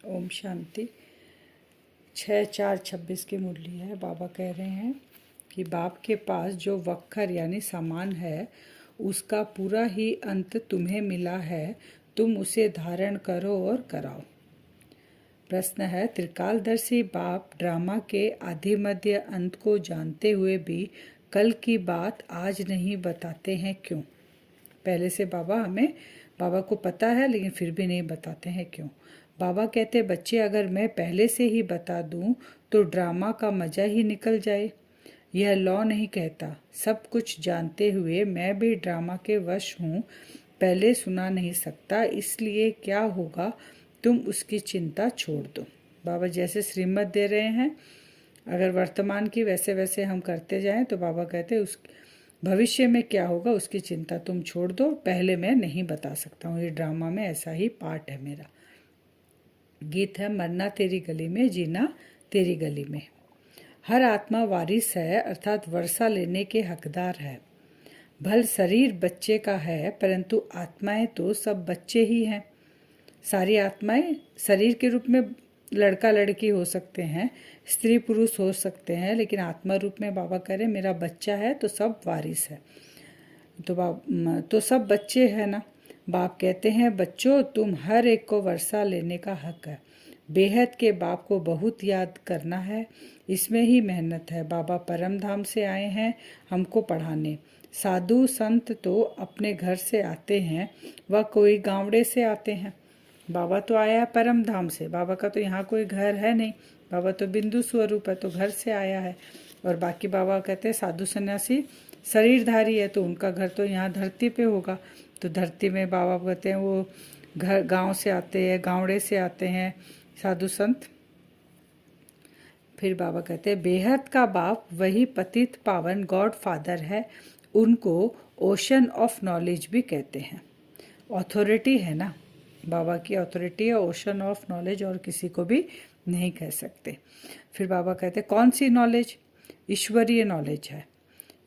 ओम शांति। 6/4/26 की मुरली है। बाबा कह रहे हैं कि बाप के पास जो वक्खर यानी सामान है उसका पूरा ही अंत तुम्हें मिला है, तुम उसे धारण करो और कराओ। प्रश्न है, त्रिकालदर्शी बाप ड्रामा के आदि मध्य अंत को जानते हुए भी कल की बात आज नहीं बताते हैं, क्यों? पहले से बाबा को पता है लेकिन फिर भी नहीं बताते हैं, क्यों? बाबा कहते, बच्चे अगर मैं पहले से ही बता दूं तो ड्रामा का मजा ही निकल जाए। यह लॉ नहीं कहता। सब कुछ जानते हुए मैं भी ड्रामा के वश हूँ, पहले सुना नहीं सकता, इसलिए क्या होगा, तुम उसकी चिंता छोड़ दो। बाबा जैसे श्रीमत दे रहे हैं, अगर वर्तमान की वैसे वैसे हम करते जाएं तो बाबा कहते उस भविष्य में क्या होगा उसकी चिंता तुम छोड़ दो, पहले मैं नहीं बता सकता हूँ। ये ड्रामा में ऐसा ही पार्ट है मेरा। गीत है, मरना तेरी गली में, जीना तेरी गली में। हर आत्मा वारिस है, अर्थात वर्षा लेने के हकदार है। भल शरीर बच्चे का है, परंतु आत्माएं तो सब बच्चे ही हैं। सारी आत्माएं शरीर के रूप में लड़का लड़की हो सकते हैं, स्त्री पुरुष हो सकते हैं, लेकिन आत्मा रूप में बाबा कह रहे मेरा बच्चा है तो सब वारिस है। तो सब बच्चे हैं ना। बाप कहते हैं, बच्चों तुम हर एक को वर्षा लेने का हक है। बेहद के बाप को बहुत याद करना है, इसमें ही मेहनत है। बाबा परम धाम से आए हैं हमको पढ़ाने। साधु संत तो अपने घर से आते हैं, वह कोई गांवड़े से आते हैं। बाबा तो आया है परम धाम से, बाबा का तो यहाँ कोई घर है नहीं, बाबा तो बिंदु स्वरूप है, तो घर से आया है। और बाकी बाबा कहते हैं साधु सन्यासी शरीरधारी है, तो उनका घर तो यहाँ धरती पे होगा। तो धरती में बाबा कहते हैं वो घर गांव से आते हैं, गांवड़े से आते हैं साधु संत। फिर बाबा कहते हैं बेहद का बाप वही पतित पावन गॉड फादर है, उनको ओशन ऑफ नॉलेज भी कहते हैं। अथॉरिटी है ना, बाबा की अथॉरिटी है ओशन ऑफ नॉलेज, और किसी को भी नहीं कह सकते। फिर बाबा कहते हैं कौन सी नॉलेज? ईश्वरीय नॉलेज है।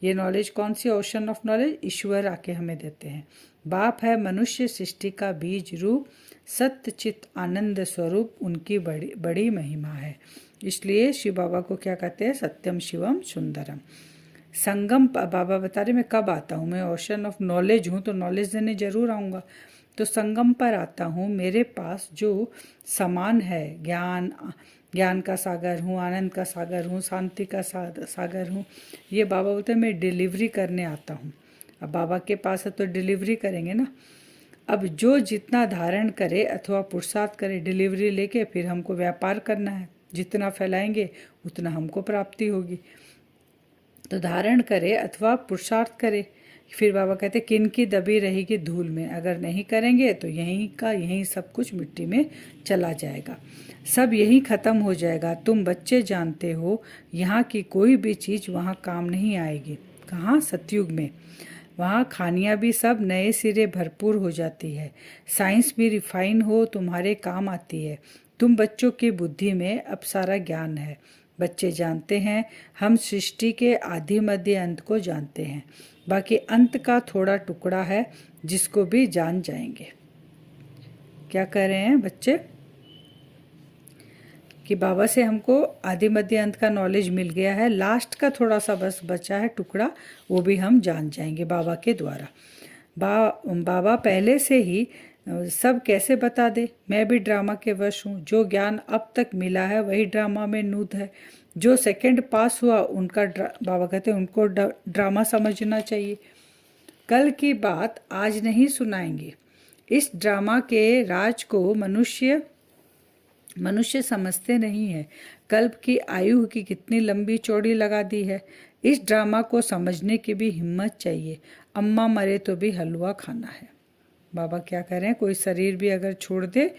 ये नॉलेज कौन सी? ओशन ऑफ नॉलेज ईश्वर आके हमें देते हैं। बाप है मनुष्य सृष्टि का बीज रूप, सत्य चित आनंद स्वरूप, उनकी बड़ी बड़ी महिमा है। इसलिए शिव बाबा को क्या कहते हैं? सत्यम शिवम सुंदरम। संगम बाबा बता रहे मैं कब आता हूँ, मैं ओशन ऑफ नॉलेज हूँ तो नॉलेज देने जरूर आऊँगा। तो संगम पर आता हूँ, मेरे पास जो सामान है, ज्ञान का सागर हूँ, आनंद का सागर हूँ, शांति का सागर हूँ। ये बाबा बोलते हैं मैं डिलीवरी करने आता हूँ। अब बाबा के पास है तो डिलीवरी करेंगे ना। अब जो जितना धारण करे अथवा पुरुषार्थ करे, डिलीवरी लेके फिर हमको व्यापार करना है। जितना फैलाएंगे उतना हमको प्राप्ति होगी। तो धारण करे अथवा पुरुषार्थ करे। फिर बाबा कहते किन की दबी रहेगी धूल में, अगर नहीं करेंगे तो यहीं का यहीं सब कुछ मिट्टी में चला जाएगा, सब यही खत्म हो जाएगा। तुम बच्चे जानते हो यहाँ की कोई भी चीज़ वहाँ काम नहीं आएगी। कहाँ? सतयुग में। वहाँ खानियाँ भी सब नए सिरे भरपूर हो जाती है, साइंस भी रिफाइन हो तुम्हारे काम आती है। तुम बच्चों की बुद्धि में अब सारा ज्ञान है। बच्चे जानते हैं हम सृष्टि के आदि मध्य अंत को जानते हैं, बाकी अंत का थोड़ा टुकड़ा है जिसको भी जान जाएंगे। क्या कह रहे हैं बच्चे कि बाबा से हमको आदि मध्य अंत का नॉलेज मिल गया है, लास्ट का थोड़ा सा बस बचा है टुकड़ा, वो भी हम जान जाएंगे बाबा के द्वारा। बाबा पहले से ही सब कैसे बता दे, मैं भी ड्रामा के वश हूँ। जो ज्ञान अब तक मिला है वही ड्रामा में नूत है। जो सेकंड पास हुआ उनका बाबा कहते हैं उनको ड्रामा समझना चाहिए। कल की बात आज नहीं सुनाएंगे। इस ड्रामा के राज को मनुष्य समझते नहीं है। कल्प की आयु की कितनी लंबी चौड़ी लगा दी है। इस ड्रामा को समझने की भी हिम्मत चाहिए। अम्मा मरे तो भी हलवा खाना है। बाबा क्या कह रहे हैं, कोई शरीर भी अगर छोड़ दे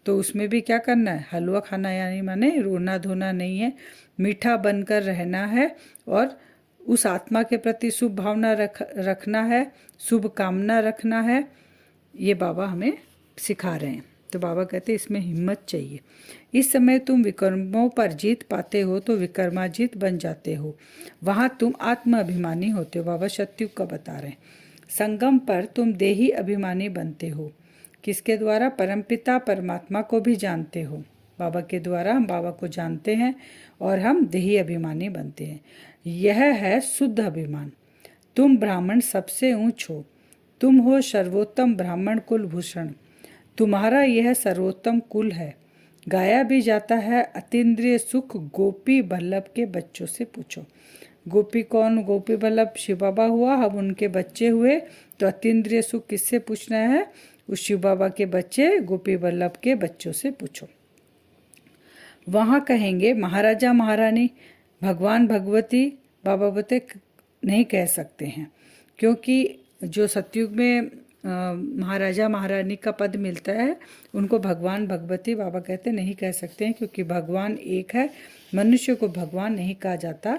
तो उसमें भी क्या करना है? हलवा खाना, यानी माने रोना धोना नहीं है, मीठा बनकर रहना है और उस आत्मा के प्रति शुभ भावना रखना है, शुभ कामना रखना है। ये बाबा हमें सिखा रहे हैं। तो बाबा कहते हैं इसमें हिम्मत चाहिए। इस समय तुम विकर्मों पर जीत पाते हो तो विकर्माजीत बन जाते हो, वहाँ तुम आत्म अभिमानी होते हो। बाबा सतयुग का बता रहे हैं। संगम पर तुम देही अभिमानी बनते हो। किसके द्वारा? परमपिता परमात्मा को भी जानते हो। बाबा के द्वारा हम बाबा को जानते हैं और हम देही अभिमानी बनते हैं। यह है शुद्ध अभिमान। तुम ब्राह्मण सबसे ऊंच हो, तुम हो सर्वोत्तम ब्राह्मण कुल भूषण। तुम्हारा यह सर्वोत्तम कुल है। गाया भी जाता है अतीन्द्रिय सुख गोपी बल्लभ के बच्चों से पूछो। गोपी कौन? गोपी बल्लभ शिव बाबा हुआ, अब उनके बच्चे हुए, तो अतीन्द्रिय सुख किससे पूछना है? उस शिव बाबा के बच्चे गोपी बल्लभ के बच्चों से पूछो। वहाँ कहेंगे महाराजा महारानी, भगवान भगवती बाबा बते नहीं कह सकते हैं, क्योंकि जो सतयुग में महाराजा महारानी का पद मिलता है उनको भगवान भगवती बाबा कहते नहीं कह सकते हैं, क्योंकि भगवान एक है, मनुष्य को भगवान नहीं कहा जाता।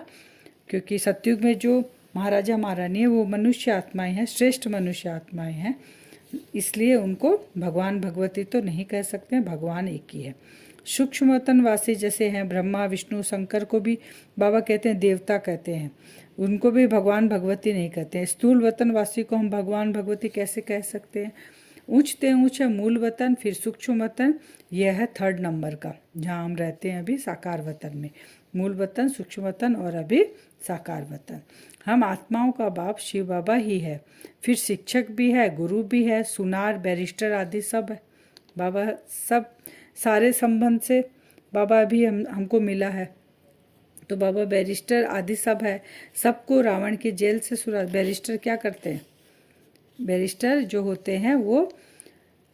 क्योंकि सतयुग में जो महाराजा महारानी है वो मनुष्य आत्माएं हैं, श्रेष्ठ मनुष्य आत्माएं हैं, इसलिए उनको भगवान भगवती तो नहीं कह सकते हैं, भगवान एक ही है। सूक्ष्म वतनवासी जैसे हैं ब्रह्मा विष्णु शंकर को भी बाबा कहते हैं देवता कहते हैं, उनको भी भगवान भगवती नहीं कहते हैं। स्थूल वतनवासी को हम भगवान भगवती कैसे कह सकते हैं? ऊंचते ऊंच है मूल वतन, फिर सूक्ष्म वतन, यह है थर्ड नंबर का, जहाँ हम रहते हैं अभी साकार वतन में। मूल वतन, सूक्ष्म वतन और अभी साकार वतन। हम आत्माओं का बाप शिव बाबा ही है, फिर शिक्षक भी है, गुरु भी है, सुनार बैरिस्टर आदि सब है। बाबा सब सारे संबंध से बाबा अभी हमको मिला है, तो बाबा बैरिस्टर आदि सब है। सबको रावण की जेल से छुड़ा। बैरिस्टर क्या करते हैं? बैरिस्टर जो होते हैं वो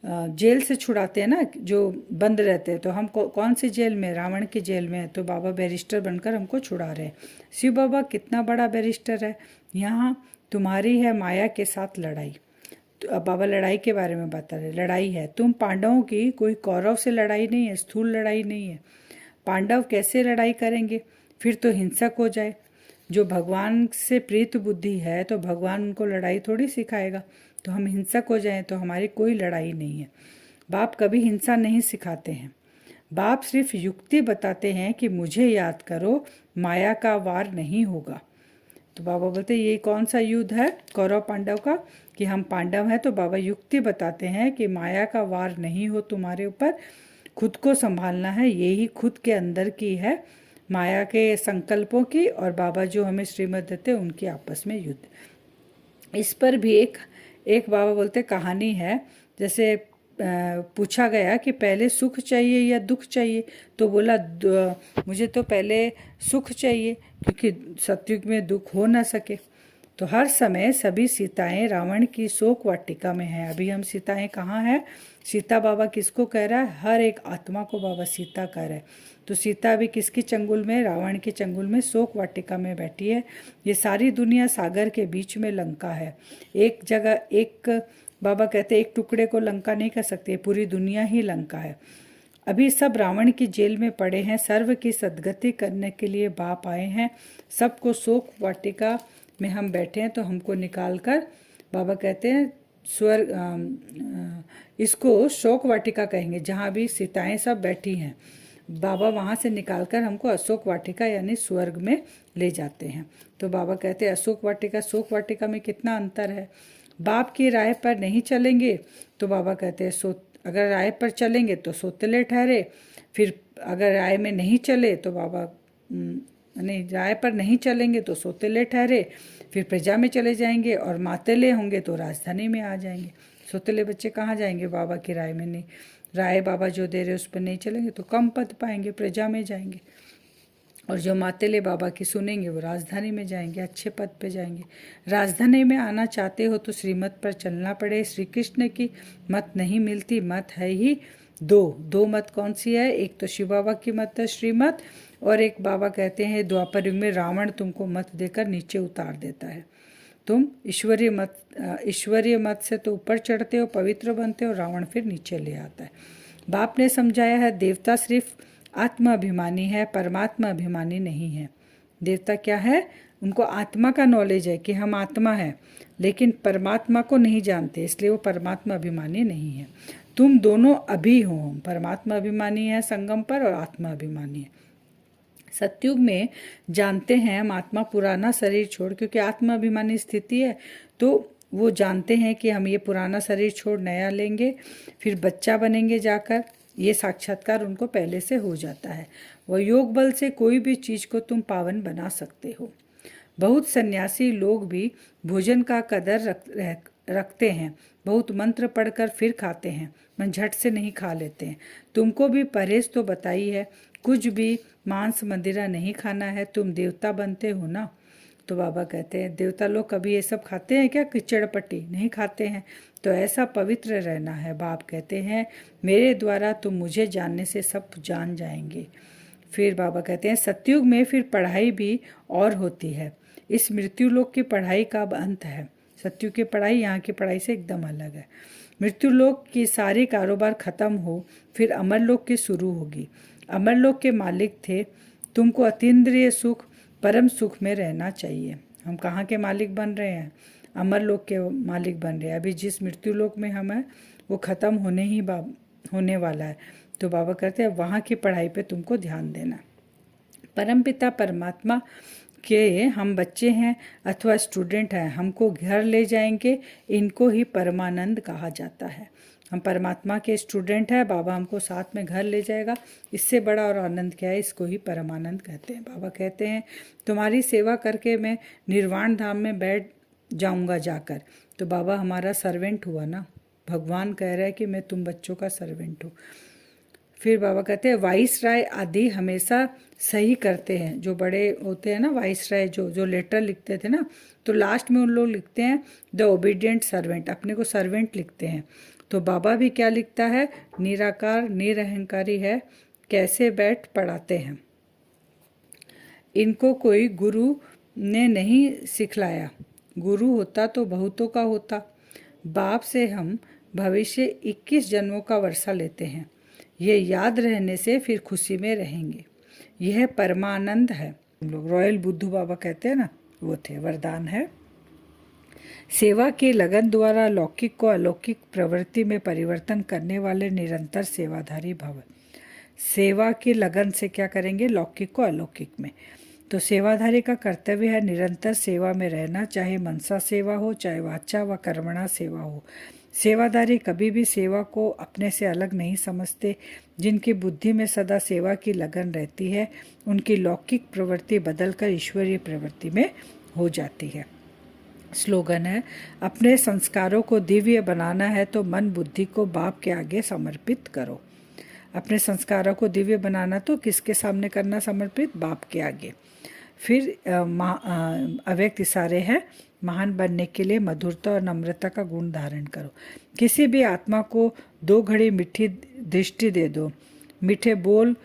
जेल से छुड़ाते हैं ना, जो बंद रहते हैं। तो हम कौन सी जेल में? रावण की जेल में। तो बाबा बैरिस्टर बनकर हमको छुड़ा रहे हैं। शिव बाबा कितना बड़ा बैरिस्टर है। यहाँ तुम्हारी है माया के साथ लड़ाई। तो अब बाबा लड़ाई के बारे में बता रहे, लड़ाई है तुम पांडवों की, कोई कौरव से लड़ाई नहीं है, स्थूल लड़ाई नहीं है। पांडव कैसे लड़ाई करेंगे? फिर तो हिंसक हो जाए। जो भगवान से प्रीत बुद्धि है तो भगवान उनको लड़ाई थोड़ी सिखाएगा। तो हम हिंसक हो जाएं तो हमारी कोई लड़ाई नहीं है। बाप कभी हिंसा नहीं सिखाते हैं। बाप सिर्फ युक्ति बताते हैं कि मुझे याद करो, माया का वार नहीं होगा। तो बाबा बोलते ये कौन सा युद्ध है कौरव पांडव का, कि हम पांडव हैं। तो बाबा युक्ति बताते हैं कि माया का वार नहीं हो तुम्हारे ऊपर, खुद को संभालना है। यही खुद के अंदर की है, माया के संकल्पों की और बाबा जो हमें श्रीमत देते हैं उनकी आपस में युद्ध। इस पर भी एक बाबा बोलते कहानी है। जैसे पूछा गया कि पहले सुख चाहिए या दुख चाहिए, तो बोला मुझे तो पहले सुख चाहिए, क्योंकि सतयुग में दुख हो ना सके। तो हर समय सभी सीताएं रावण की शोक वाटिका में हैं। अभी हम सीताएं कहाँ हैं? सीता बाबा किसको कह रहा है? हर एक आत्मा को बाबा सीता कह रहा है। तो सीता अभी किसकी चंगुल में? रावण की चंगुल में, शोक वाटिका में बैठी है। ये सारी दुनिया सागर के बीच में लंका है। एक जगह एक बाबा कहते एक टुकड़े को लंका नहीं कह सकते, पूरी दुनिया ही लंका है। अभी सब रावण की जेल में पड़े हैं। सर्व की सद्गति करने के लिए बाप आए हैं। सबको शोक वाटिका में हम बैठे हैं, तो हमको निकाल कर बाबा कहते हैं स्वर्ग, इसको शोक वाटिका कहेंगे, जहाँ भी सीताएं सब बैठी हैं। बाबा वहाँ से निकालकर हमको अशोक वाटिका यानी स्वर्ग में ले जाते हैं। तो बाबा कहते हैं अशोक वाटिका शोक वाटिका में कितना अंतर है। बाप की राय पर नहीं चलेंगे तो बाबा कहते हैं अगर राय पर चलेंगे तो सोतले ठहरे, फिर अगर राय में नहीं चले तो बाबा नहीं, राय पर नहीं चलेंगे तो सोतेले ठहरे, फिर प्रजा में चले जाएंगे, और मातेले होंगे तो राजधानी में आ जाएंगे। सोतेले बच्चे कहाँ जाएंगे? बाबा की राय में नहीं, राय बाबा जो दे रहे उस पर नहीं चलेंगे तो कम पद पाएंगे, प्रजा में जाएंगे। और जो मातेले बाबा की सुनेंगे वो राजधानी में जाएंगे, अच्छे पद पे जाएंगे। राजधानी में आना चाहते हो तो श्रीमत पर चलना पड़े। श्री कृष्ण की मत नहीं मिलती, मत है ही दो मत कौन सी है? एक तो शिव बाबा की मत है श्रीमत, और एक बाबा कहते हैं द्वापर युग में रावण तुमको मत देकर नीचे उतार देता है। तुम ईश्वरीय मत से तो ऊपर चढ़ते हो, पवित्र बनते हो, रावण फिर नीचे ले आता है। बाप ने समझाया है देवता सिर्फ आत्माभिमानी है, परमात्मा अभिमानी नहीं है। देवता क्या है? उनको आत्मा का नॉलेज है कि हम आत्मा है, लेकिन परमात्मा को नहीं जानते, इसलिए वो परमात्मा अभिमानी नहीं है। तुम दोनों अभी हो, परमात्मा अभिमानी है संगम पर और आत्मा अभिमानी है। सतयुग में जानते हैं हम आत्मा पुराना शरीर छोड़, क्योंकि आत्मा अभिमानी स्थिति है, तो वो जानते हैं कि हम ये पुराना शरीर छोड़ नया लेंगे, फिर बच्चा बनेंगे जाकर, ये साक्षात्कार उनको पहले से हो जाता है। वह योग बल से कोई भी चीज़ को तुम पावन बना सकते हो। बहुत सन्यासी लोग भी भोजन का कदर रखते हैं। बहुत मंत्र पढ़कर फिर खाते हैं, मन झट से नहीं खा लेते हैं। तुमको भी परहेज तो बताई है, कुछ भी मांस मदिरा नहीं खाना है। तुम देवता बनते हो ना। तो बाबा कहते हैं देवता लोग कभी ये सब खाते हैं क्या? कीचड़ पट्टी नहीं खाते हैं। तो ऐसा पवित्र रहना है। बाप कहते हैं मेरे द्वारा तुम मुझे जानने से सब जान जाएंगे। फिर बाबा कहते हैं सतयुग में फिर पढ़ाई भी और होती है। इस मृत्यु लोक की पढ़ाई का अब अंत है। सतयुग की पढ़ाई यहाँ की पढ़ाई से एकदम अलग है। मृत्यु लोक की सारी कारोबार खत्म हो, फिर अमरलोक की शुरू होगी। अमरलोक के मालिक थे। तुमको अतीन्द्रिय सुख, परम सुख में रहना चाहिए। हम कहाँ के मालिक बन रहे हैं? अमरलोक के मालिक बन रहे हैं। अभी जिस मृत्यु लोक में हम हैं वो खत्म होने वाला है। तो बाबा कहते हैं वहाँ की पढ़ाई पे तुमको ध्यान देना। परमपिता परमात्मा के हम बच्चे हैं अथवा स्टूडेंट हैं, हमको घर ले जाएंगे। इनको ही परमानंद कहा जाता है। हम परमात्मा के स्टूडेंट हैं, बाबा हमको साथ में घर ले जाएगा। इससे बड़ा और आनंद क्या है? इसको ही परमानंद कहते हैं। बाबा कहते हैं तुम्हारी सेवा करके मैं निर्वाण धाम में बैठ जाऊंगा जाकर। तो बाबा हमारा सर्वेंट हुआ ना। भगवान कह रहा है कि मैं तुम बच्चों का सर्वेंट हूँ। फिर बाबा कहते हैं वाइस राय आदि हमेशा सही करते हैं। जो बड़े होते हैं ना वाइस राय, जो लेटर लिखते थे ना, तो लास्ट में उन लोग लिखते हैं द ओबीडियंट सर्वेंट, अपने को सर्वेंट लिखते हैं। तो बाबा भी क्या लिखता है? निराकार निरहंकारी है, कैसे बैठ पढ़ाते हैं। इनको कोई गुरु ने नहीं सिखलाया। गुरु होता तो बहुतों का होता। बाप से हम भविष्य 21 जन्मों का वर्षा लेते हैं। ये याद रहने से फिर खुशी में रहेंगे। यह परमानंद है। हम लोग रॉयल बुद्धू बाबा कहते हैं ना, वो थे। वरदान है सेवा की लगन द्वारा लौकिक को अलौकिक प्रवृत्ति में परिवर्तन करने वाले निरंतर सेवाधारी भव। सेवा की लगन से क्या करेंगे? लौकिक को अलौकिक में। तो सेवाधारी का कर्तव्य है निरंतर सेवा में रहना, चाहे मनसा सेवा हो, चाहे वाचा व कर्मणा सेवा हो। सेवाधारी कभी भी सेवा को अपने से अलग नहीं समझते। जिनकी बुद्धि में सदा सेवा की लगन रहती है, उनकी लौकिक प्रवृत्ति बदलकर ईश्वरीय प्रवृत्ति में हो जाती है। स्लोगन है अपने संस्कारों को दिव्य बनाना है तो मन बुद्धि को बाप के आगे समर्पित करो। अपने संस्कारों को दिव्य बनाना तो किसके सामने करना समर्पित? बाप के आगे। फिर अव्यक्त इशारे है महान बनने के लिए मधुरता और नम्रता का गुण धारण करो। किसी भी आत्मा को 2 घड़ी मीठी दृष्टि दे दो, मीठे बोल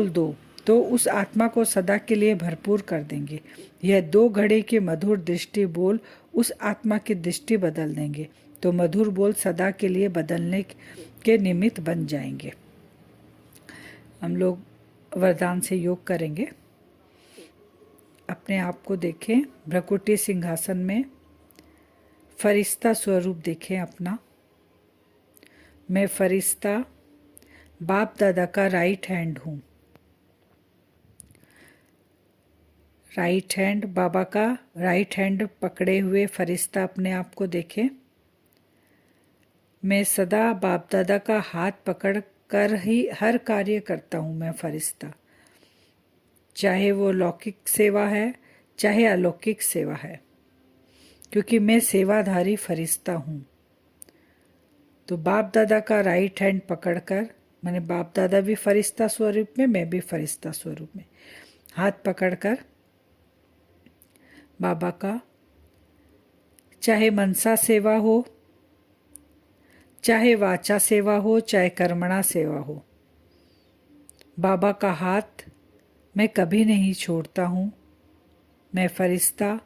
दो, तो उस आत्मा को सदा के लिए भरपूर कर देंगे। यह 2 घड़ी की मधुर दृष्टि बोल उस आत्मा की दृष्टि बदल देंगे, तो मधुर बोल सदा के लिए बदलने के निमित्त बन जाएंगे। हम लोग वरदान से योग करेंगे। अपने आप को देखें भ्रकुटी सिंहासन में, फरिश्ता स्वरूप देखें अपना। मैं फरिश्ता बाप दादा का राइट हैंड हूँ। राइट हैंड, बाबा का राइट हैंड पकड़े हुए फरिश्ता अपने आप को देखें। मैं सदा बाप दादा का हाथ पकड़ कर ही हर कार्य करता हूँ। मैं फरिश्ता, चाहे वो लौकिक सेवा है चाहे अलौकिक सेवा है, क्योंकि मैं सेवाधारी फरिश्ता हूँ। तो बाप दादा का राइट हैंड पकड़कर, मैंने बाप दादा भी फरिश्ता स्वरूप में, मैं भी फरिश्ता स्वरूप में, हाथ पकड़कर बाबा का, चाहे मनसा सेवा हो, चाहे वाचा सेवा हो, चाहे कर्मणा सेवा हो, बाबा का हाथ मैं कभी नहीं छोड़ता हूँ। मैं फरिश्ता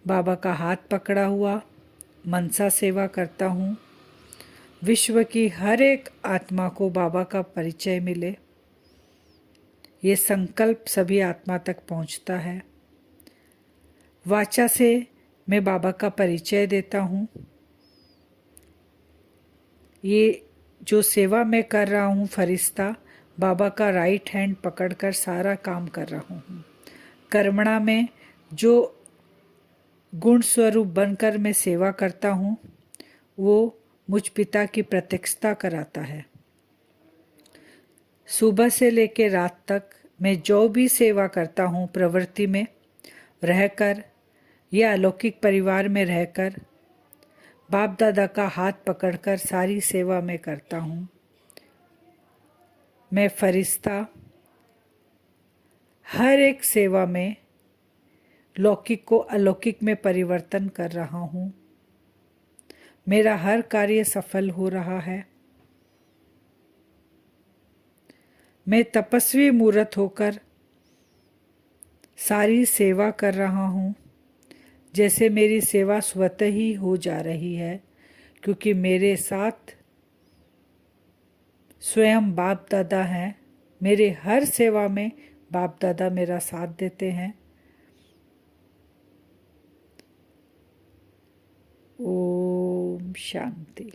बाबा का हाथ पकड़ा हुआ मनसा सेवा करता हूँ। विश्व की हर एक आत्मा को बाबा का परिचय मिले, ये संकल्प सभी आत्मा तक पहुँचता है। वाचा से मैं बाबा का परिचय देता हूँ। ये जो सेवा मैं कर रहा हूँ फरिश्ता, बाबा का राइट हैंड पकड़कर सारा काम कर रहा हूँ। कर्मणा में जो गुण स्वरूप बनकर मैं सेवा करता हूँ, वो मुझ पिता की प्रत्यक्षता कराता है। सुबह से लेकर रात तक मैं जो भी सेवा करता हूँ, प्रवृत्ति में रहकर या अलौकिक परिवार में रहकर, बाप दादा का हाथ पकड़कर सारी सेवा मैं करता हूँ। मैं फरिश्ता हर एक सेवा में लौकिक को अलौकिक में परिवर्तन कर रहा हूँ। मेरा हर कार्य सफल हो रहा है। मैं तपस्वी मूर्त होकर सारी सेवा कर रहा हूँ, जैसे मेरी सेवा स्वतः ही हो जा रही है, क्योंकि मेरे साथ स्वयं बाप दादा हैं। मेरे हर सेवा में बाप दादा मेरा साथ देते हैं। ओम शांति।